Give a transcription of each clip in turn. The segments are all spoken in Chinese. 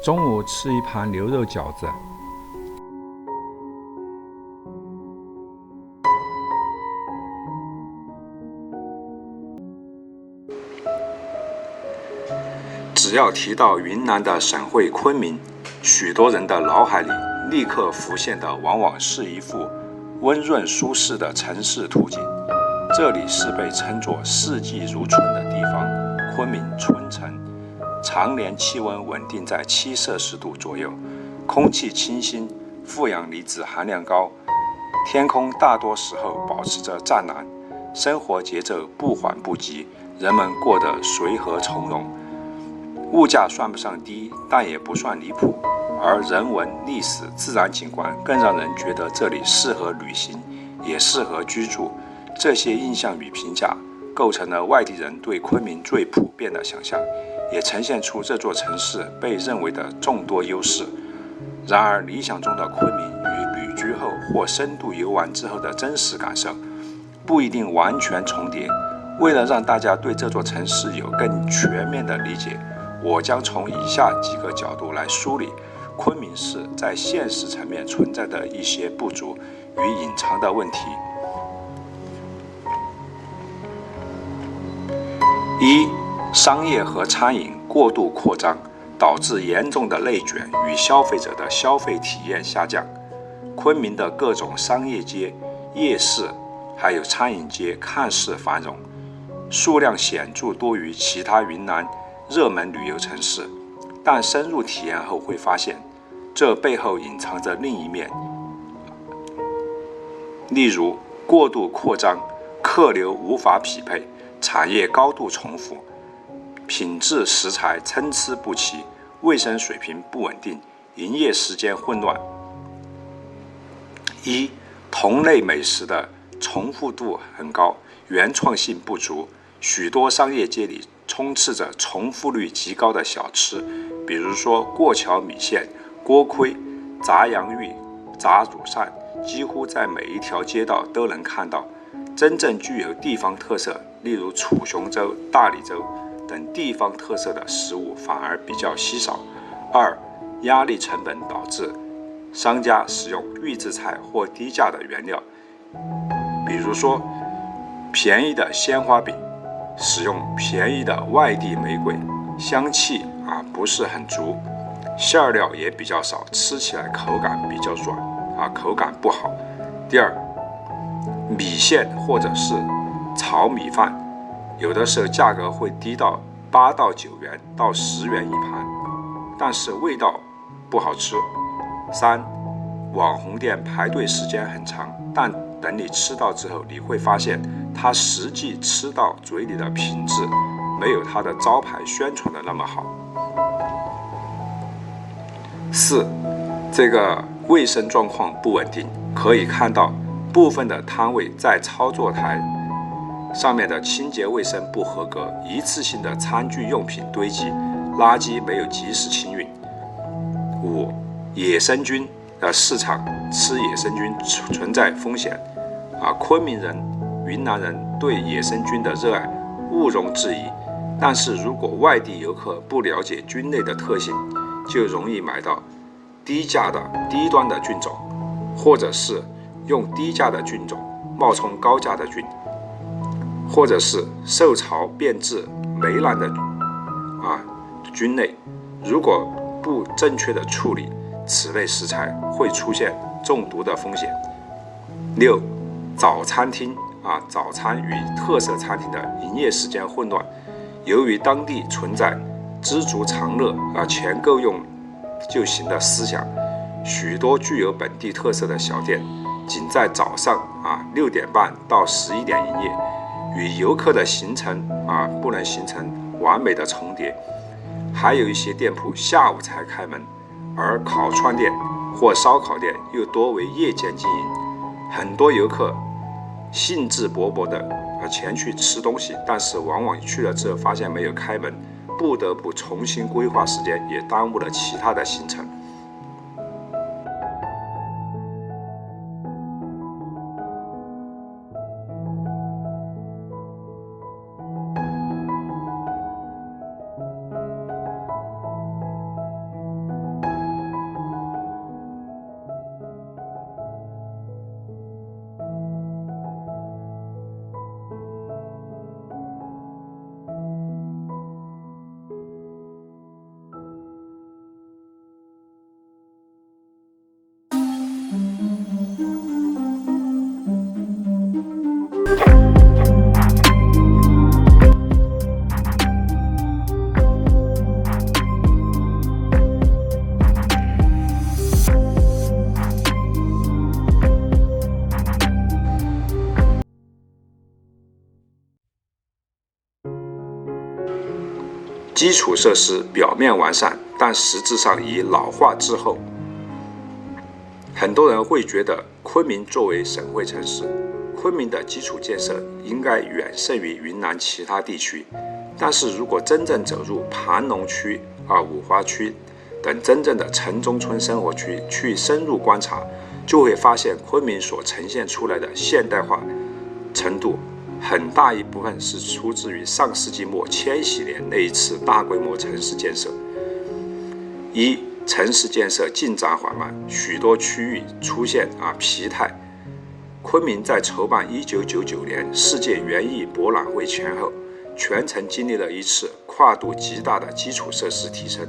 中午吃一盘牛肉饺子。只要提到云南的省会昆明，许多人的脑海里立刻浮现的往往是一幅温润舒适的城市图景。这里是被称作四季如春的地方，昆明春城，常年气温稳定在7摄氏度左右，空气清新，负氧离子含量高，天空大多时候保持着湛蓝，生活节奏不缓不急，人们过得随和从容。物价算不上低，但也不算离谱，而人文、历史、自然景观更让人觉得这里适合旅行，也适合居住。这些印象与评价构成了外地人对昆明最普遍的想象，也呈现出这座城市被认为的众多优势。然而，理想中的昆明与旅居后或深度游玩之后的真实感受不一定完全重叠。为了让大家对这座城市有更全面的理解，我将从以下几个角度来梳理昆明市在现实层面存在的一些不足与隐藏的问题。一、商业和餐饮过度扩张，导致严重的内卷与消费者的消费体验下降。昆明的各种商业街、夜市还有餐饮街看似繁荣，数量显著多于其他云南热门旅游城市，但深入体验后会发现，这背后隐藏着另一面。例如，过度扩张，客流无法匹配，产业高度重复，品质食材参差不齐，卫生水平不稳定，营业时间混乱。一、同类美食的重复度很高，原创性不足，许多商业街里充斥着重复率极高的小吃，比如说过桥米线、锅盔、炸洋芋、炸乳扇，几乎在每一条街道都能看到。真正具有地方特色，例如楚雄州、大理州等地方特色的食物反而比较稀少。二、压力成本导致商家使用预制菜或低价的原料，比如说便宜的鲜花饼，使用便宜的外地玫瑰，香气不是很足，馅料也比较少，吃起来口感比较软口感不好。第二，米线或者是炒米饭，有的时候价格会低到8到9元到10元一盘，但是味道不好吃。三，网红店排队时间很长，但等你吃到之后，你会发现它实际吃到嘴里的品质没有它的招牌宣传的那么好。四，这个卫生状况不稳定，可以看到部分的摊位在操作台上面的清洁卫生不合格，一次性的餐具用品堆积，垃圾没有及时清运。五，野生菌的市场，吃野生菌存在风险昆明人、云南人对野生菌的热爱毋庸置疑，但是如果外地游客不了解菌类的特性，就容易买到低价的低端的菌种，或者是用低价的菌种冒充高价的菌，或者是受潮变质霉烂的菌类。如果不正确的处理，此类食材会出现中毒的风险。六，早餐厅早餐与特色餐厅的营业时间混乱，由于当地存在知足常乐钱够用就行的思想，许多具有本地特色的小店仅在早上6点半到11点营业，与游客的行程不能形成完美的重叠。还有一些店铺下午才开门，而烤串店或烧烤店又多为夜间经营，很多游客兴致勃勃地前去吃东西，但是往往去了之后发现没有开门，不得不重新规划时间，也耽误了其他的行程。基础设施表面完善，但实质上已老化滞后。很多人会觉得昆明作为省会城市，昆明的基础建设应该远胜于云南其他地区。但是如果真正走入盘龙区、五华区等真正的城中村生活区去深入观察，就会发现昆明所呈现出来的现代化程度很大一部分是出自于上世纪末千禧年那一次大规模城市建设。一、城市建设进展缓慢，许多区域出现疲态。昆明在筹办1999年世界园艺博览会前后，全程经历了一次跨度极大的基础设施提升。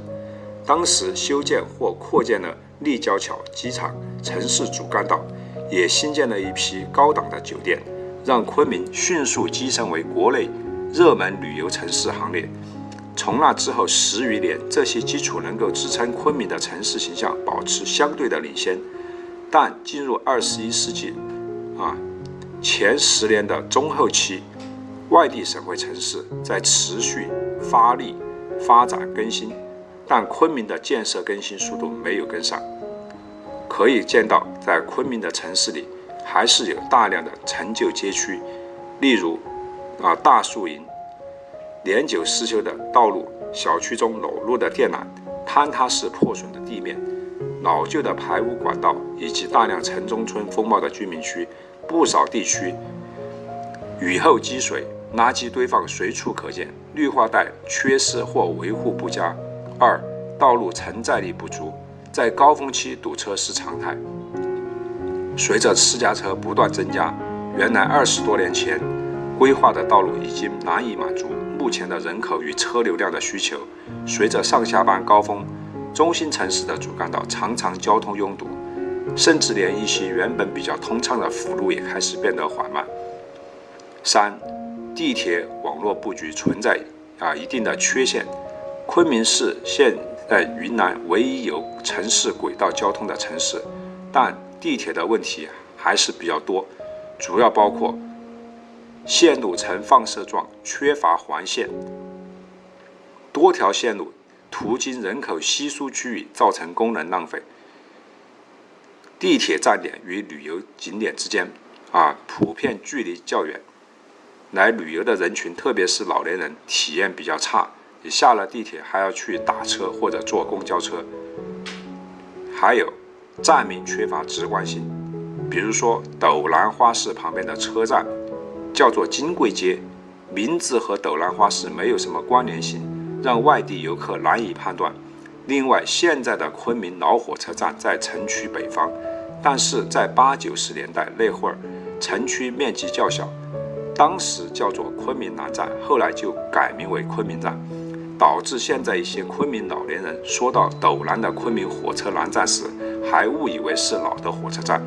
当时修建或扩建了立交桥、机场、城市主干道，也新建了一批高档的酒店，让昆明迅速跻身为国内热门旅游城市行列。从那之后10余年，这些基础能够支撑昆明的城市形象保持相对的领先。但进入21世纪前10年的中后期，外地省会城市在持续发力发展更新，但昆明的建设更新速度没有跟上。可以见到，在昆明的城市里还是有大量的陈旧街区，例如大树营、年久失修的道路、小区中裸露的电缆、坍塌式破损的地面、老旧的排污管道，以及大量城中村风貌的居民区。不少地区雨后积水，垃圾堆放随处可见，绿化带缺失或维护不佳。二、道路承载力不足，在高峰期堵车是常态。随着私家车不断增加，原来20多年前规划的道路已经难以满足目前的人口与车流量的需求。随着上下班高峰，中心城市的主干道常常交通拥堵，甚至连一些原本比较通畅的辅路也开始变得缓慢。三、地铁网络布局存在一定的缺陷。昆明是现在云南唯一有城市轨道交通的城市，但地铁的问题还是比较多，主要包括线路呈放射状，缺乏环线，多条线路途经人口稀疏区域，造成功能浪费。地铁站点与旅游景点之间普遍距离较远，来旅游的人群，特别是老年人，体验比较差。你下了地铁还要去打车或者坐公交车。还有站名缺乏直观性，比如说斗南花市旁边的车站叫做金桂街，名字和斗南花市没有什么关联性，让外地游客难以判断。另外，现在的昆明老火车站在城区北方，但是在80、90年代那会儿，城区面积较小，当时叫做昆明南站，后来就改名为昆明站，导致现在一些昆明老年人说到斗南的昆明火车南站时，还误以为是老的火车站。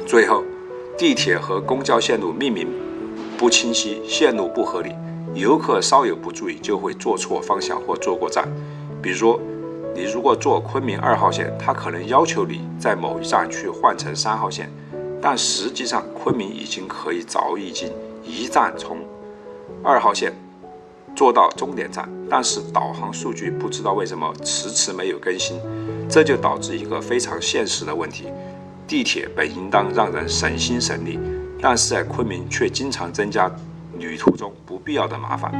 最后，地铁和公交线路命名不清晰，线路不合理，游客稍有不注意就会坐错方向或坐过站。比如说，你如果坐昆明2号线，他可能要求你在某一站去换成3号线，但实际上昆明已经早已经一站从2号线坐到终点站，但是导航数据不知道为什么迟迟没有更新，这就导致一个非常现实的问题：地铁本应当让人省心省力，但是在昆明却经常增加旅途中不必要的麻烦。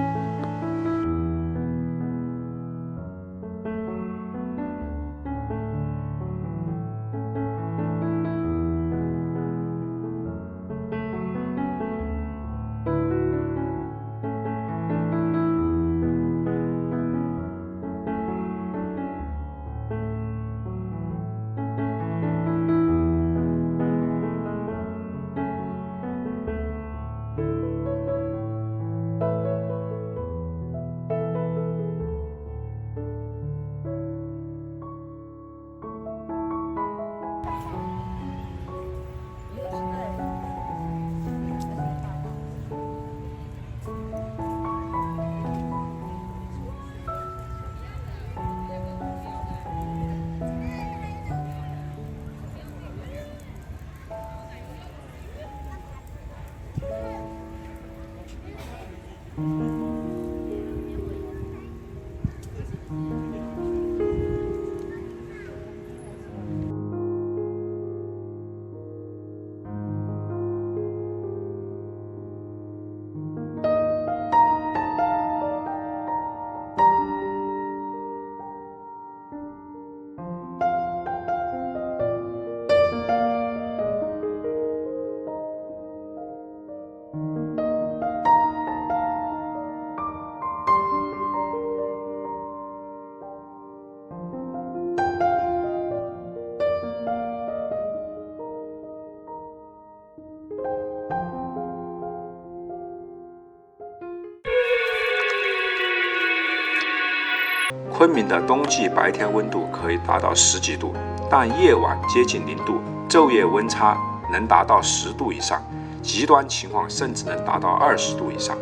昆明的冬季白天温度可以达到10几度，但夜晚接近0度，昼夜温差能达到10度以上，极端情况甚至能达到20度以上。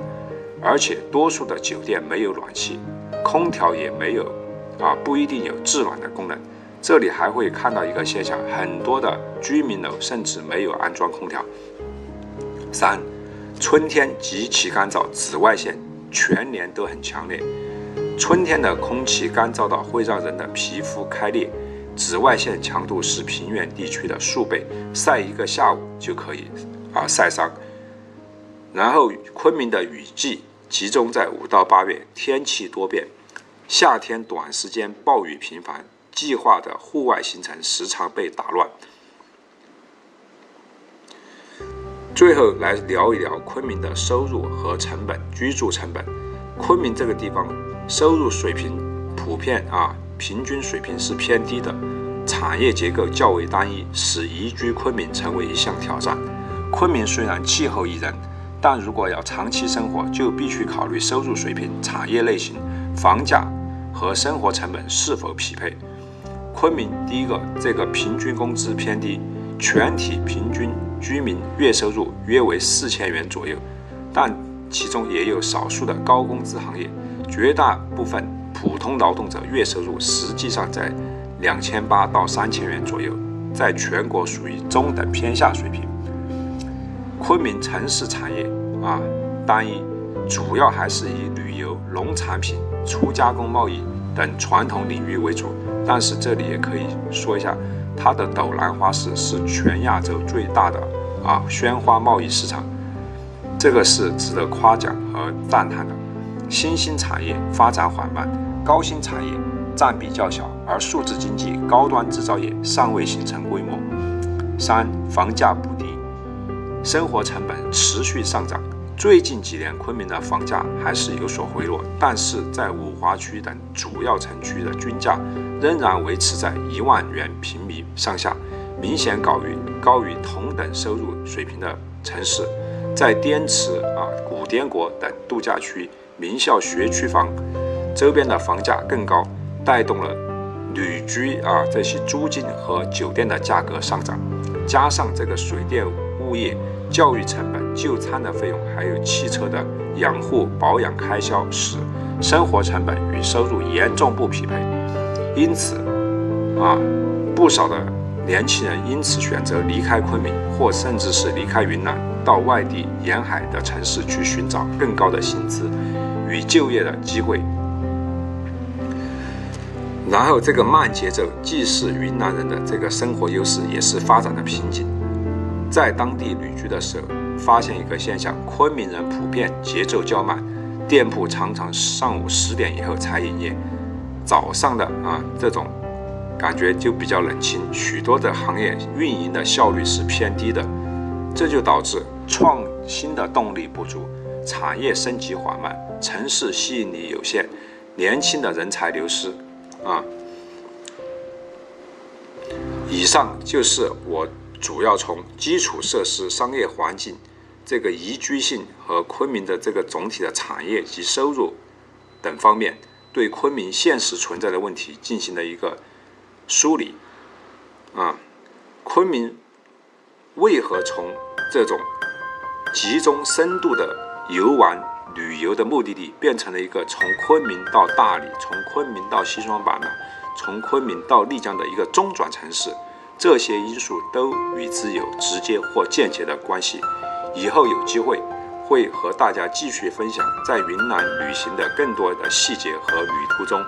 而且多数的酒店没有暖气，空调也没有不一定有制暖的功能。这里还会看到一个现象，很多的居民楼甚至没有安装空调。3. 春天极其干燥，紫外线全年都很强烈。春天的空气干燥到会让人的皮肤开裂，紫外线强度是平原地区的数倍，晒一个下午就可以晒伤。然后昆明的雨季集中在5到8月，天气多变，夏天短时间暴雨频繁，计划的户外行程时常被打乱。最后来聊一聊昆明的收入和成本，居住成本。昆明这个地方收入水平普遍平均水平是偏低的，产业结构较为单一，使移居昆明成为一项挑战。昆明虽然气候宜人，但如果要长期生活，就必须考虑收入水平、产业类型、房价和生活成本是否匹配。昆明第一个，这个平均工资偏低，全体平均居民月收入约为4000元左右，但其中也有少数的高工资行业，绝大部分普通劳动者月收入实际上在2800到3000元左右，在全国属于中等偏下水平。昆明城市产业单一，主要还是以旅游、农产品、粗加工贸易等传统领域为主。但是这里也可以说一下，它的斗南花市是全亚洲最大的鲜花贸易市场，这个是值得夸奖和赞叹的。新兴产业发展缓慢，高新产业占比较小，而数字经济、高端制造业尚未形成规模。3. 房价不低，生活成本持续上涨。最近几年昆明的房价还是有所回落，但是在五华区等主要城区的均价仍然维持在1万元平米上下，明显高于同等收入水平的城市。在滇池古滇国等度假区、名校学区房周边的房价更高，带动了旅居这些租金和酒店的价格上涨。加上这个水电物业、教育成本、就餐的费用，还有汽车的养护保养开销，使生活成本与收入严重不匹配。因此不少的年轻人因此选择离开昆明，或甚至是离开云南，到外地沿海的城市去寻找更高的薪资与就业的机会。然后这个慢节奏既是云南人的这个生活优势，也是发展的瓶颈。在当地旅居的时候，发现一个现象，昆明人普遍节奏较慢，店铺常常上午10点以后才营业，早上的这种感觉就比较冷清，许多的行业运营的效率是偏低的，这就导致创新的动力不足，产业升级缓慢，城市吸引力有限，年轻的人才流失以上就是我主要从基础设施、商业环境、这个宜居性和昆明的这个总体的产业及收入等方面，对昆明现实存在的问题进行了一个梳理。昆明为何从这种集中深度的游玩旅游的目的地，变成了一个从昆明到大理、从昆明到西双版纳、从昆明到丽江的一个中转城市？这些因素都与之有直接或间接的关系。以后有机会会和大家继续分享在云南旅行的更多的细节和旅途中